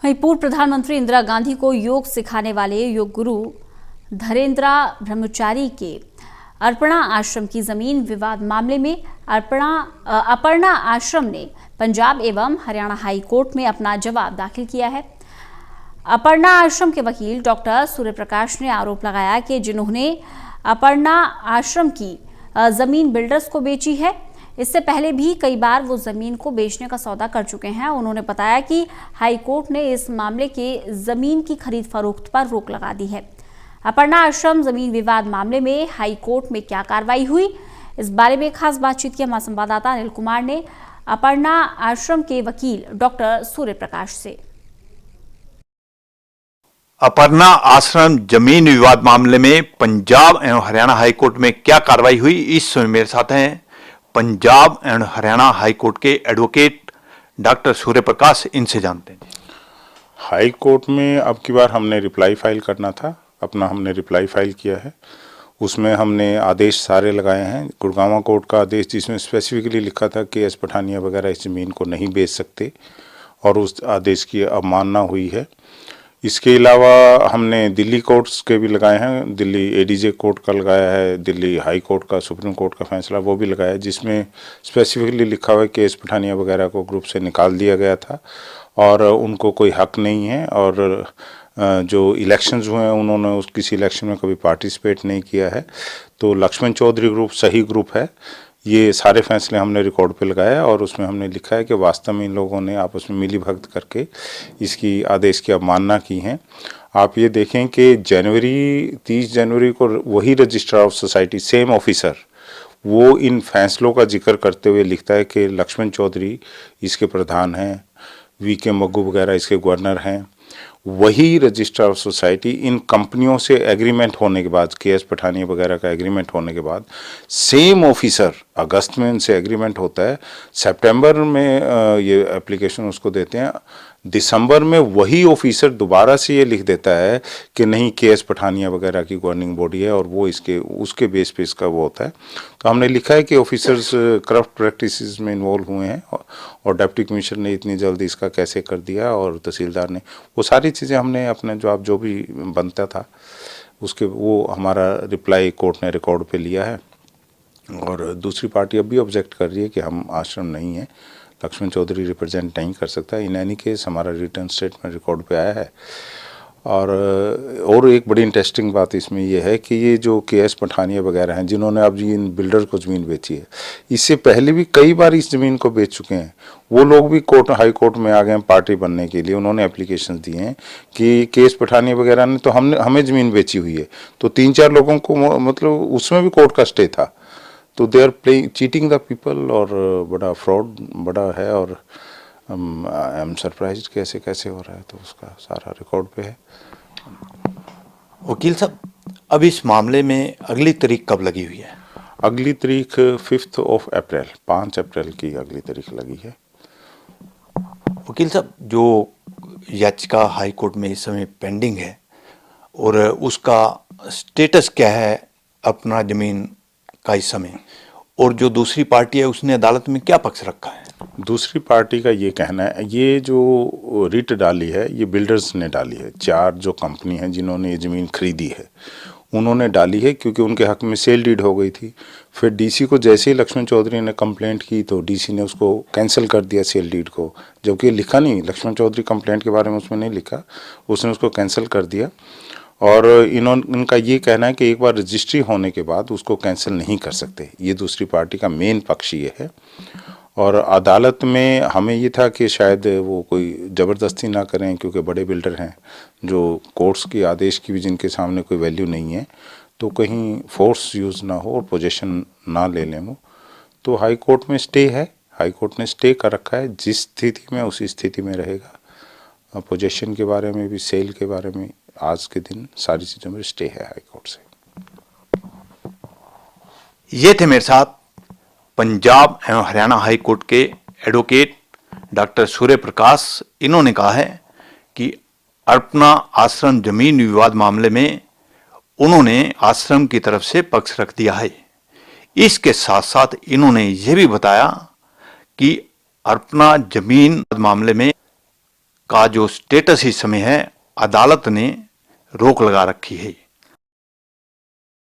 वहीं पूर्व प्रधानमंत्री इंदिरा गांधी को योग सिखाने वाले योग गुरु धरेंद्रा ब्रह्मचारी के अर्पणा आश्रम की जमीन विवाद मामले में अपर्णा आश्रम ने पंजाब एवं हरियाणा हाई कोर्ट में अपना जवाब दाखिल किया है। अपर्णा आश्रम के वकील डॉक्टर सूर्य प्रकाश ने आरोप लगाया कि जिन्होंने अपर्णा आश्रम की जमीन बिल्डर्स को बेची है, इससे पहले भी कई बार वो जमीन को बेचने का सौदा कर चुके हैं। उन्होंने बताया कि हाई कोर्ट ने इस मामले के जमीन की खरीद फरोख्त पर रोक लगा दी है। अपर्णा आश्रम जमीन विवाद मामले में हाई कोर्ट में क्या कार्रवाई हुई, इस बारे में खास बातचीत की हमारे संवाददाता अनिल कुमार ने अपर्णा आश्रम के वकील डॉक्टर सूर्य प्रकाश से। अपर्णा आश्रम जमीन विवाद मामले में पंजाब एवं हरियाणा हाई कोर्ट में क्या कार्रवाई हुई, इस समय मेरे साथ हैं पंजाब एवं हरियाणा हाई कोर्ट के एडवोकेट डॉक्टर सूर्य प्रकाश। इनसे जानते हैं। हाई कोर्ट में अब की बार हमने रिप्लाई फाइल करना था, हमने रिप्लाई फाइल किया है। उसमें हमने आदेश सारे लगाए हैं। गुड़गांव कोर्ट का आदेश जिसमें स्पेसिफिकली लिखा था कि एस पठानिया वगैरह इस ज़मीन को नहीं बेच सकते, और उस आदेश की अवमानना हुई है। इसके अलावा हमने दिल्ली कोर्ट्स के भी लगाए हैं। दिल्ली एडीजे कोर्ट का लगाया है, दिल्ली हाई कोर्ट का, सुप्रीम कोर्ट का फैसला वो भी लगाया है, जिसमें स्पेसिफिकली लिखा हुआ है कि एस पठानिया वगैरह को ग्रुप से निकाल दिया गया था और उनको कोई हक नहीं है, और जो इलेक्शंस हुए हैं उन्होंने उस किसी इलेक्शन में कभी पार्टिसिपेट नहीं किया है। तो लक्ष्मण चौधरी ग्रुप सही ग्रुप है। ये सारे फैसले हमने रिकॉर्ड पे लगाए और उसमें हमने लिखा है कि वास्तव में इन लोगों ने आपस में मिली भगत करके इसकी आदेश की अवमानना की है। आप ये देखें कि 30 जनवरी को वही registrar of society, same officer, वो इन फैसलों का जिक्र करते हुए लिखता है कि लक्ष्मण चौधरी इसके प्रधान हैं, वीके मग्गू वगैरह इसके गवर्नर हैं। वही रजिस्ट्रार ऑफ सोसाइटी इन कंपनियों से एग्रीमेंट होने के बाद, केएस पठानिया वगैरह का एग्रीमेंट होने के बाद, सेम ऑफिसर अगस्त में इनसे एग्रीमेंट होता है, सितंबर में ये एप्लीकेशन उसको देते हैं, दिसंबर में वही ऑफिसर दोबारा से ये लिख देता है कि नहीं, केएस पठानिया वगैरह की गवर्निंग बॉडी है और वो उसके बेस पे इसका वो होता है। तो हमने लिखा है कि ऑफिसर्स करप्ट प्रैक्टिसेस में इन्वॉल्व हुए हैं और डिप्टी कमिश्नर ने इतनी जल्दी इसका कैसे कर दिया, और तहसीलदार ने, वो सारी चीज़ें हमने अपने जवाब जो भी बनता था उसके, वो हमारा रिप्लाई कोर्ट ने रिकॉर्ड पे लिया है। और दूसरी पार्टी अब भी ऑब्जेक्ट कर रही है कि हम आश्रम नहीं है, लक्ष्मण चौधरी रिप्रेजेंट नहीं कर सकता। इन एनी केस हमारा रिटर्न स्टेटमेंट रिकॉर्ड पे आया है। और एक बड़ी इंटरेस्टिंग बात इसमें यह है कि ये जो केएस पठानिया वगैरह हैं जिन्होंने अब इन बिल्डर को ज़मीन बेची है, इससे पहले भी कई बार इस ज़मीन को बेच चुके हैं। वो लोग भी हाई कोर्ट में आ गए हैं पार्टी बनने के लिए। उन्होंने एप्लीकेशन दिए हैं कि केएस पठानिया वगैरह ने तो हमें ज़मीन बेची हुई है, तो 3-4 लोगों को मतलब उसमें भी कोर्ट का स्टे था। तो they are cheating the people, और बड़ा फ्रॉड बड़ा है, और आई एम सरप्राइज्ड कैसे कैसे हो रहा है। तो उसका सारा रिकॉर्ड पे है। वकील साहब, अब इस मामले में अगली तारीख कब लगी हुई है? अगली तारीख 5 अप्रैल की अगली तारीख लगी है। वकील साहब, जो याचिका हाई कोर्ट में इस समय पेंडिंग है और उसका स्टेटस क्या है अपना जमीन का इस समय, और जो दूसरी पार्टी है उसने अदालत में क्या पक्ष रखा है? दूसरी पार्टी का ये कहना है, ये जो रिट डाली है ये बिल्डर्स ने डाली है। 4 जो कंपनी है जिन्होंने ये ज़मीन खरीदी है उन्होंने डाली है, क्योंकि उनके हक में सेल डीड हो गई थी। फिर डीसी को जैसे ही लक्ष्मण चौधरी ने कंप्लेंट की तो डीसी ने उसको कैंसिल कर दिया सेल डीड को, जबकि लिखा नहीं, लक्ष्मण चौधरी कंप्लेंट के बारे में उसमें नहीं लिखा, उसने उसको कैंसिल कर दिया। और इनका ये कहना है कि एक बार रजिस्ट्री होने के बाद उसको कैंसिल नहीं कर सकते। ये दूसरी पार्टी का मेन पक्ष ये है। और अदालत में हमें ये था कि शायद वो कोई ज़बरदस्ती ना करें, क्योंकि बड़े बिल्डर हैं जो कोर्ट्स के आदेश की भी जिनके सामने कोई वैल्यू नहीं है, तो कहीं फोर्स यूज़ ना हो और पोजीशन ना ले लें वो। तो हाई कोर्ट में स्टे है, हाई कोर्ट ने स्टे कर रखा है, जिस स्थिति में उसी स्थिति में रहेगा। पोजीशन के बारे में भी, सेल के बारे में आज के दिन सारी चीज़ों में स्टे है हाई कोर्ट से। ये थे मेरे साथ पंजाब एवं हरियाणा हाई कोर्ट के एडवोकेट डॉक्टर सूर्य प्रकाश। इन्होंने कहा है कि अर्पणा आश्रम जमीन विवाद मामले में उन्होंने आश्रम की तरफ से पक्ष रख दिया है। इसके साथ साथ इन्होंने यह भी बताया कि अर्पणा जमीन मामले में का जो स्टेटस इस समय है, अदालत ने रोक लगा रखी है।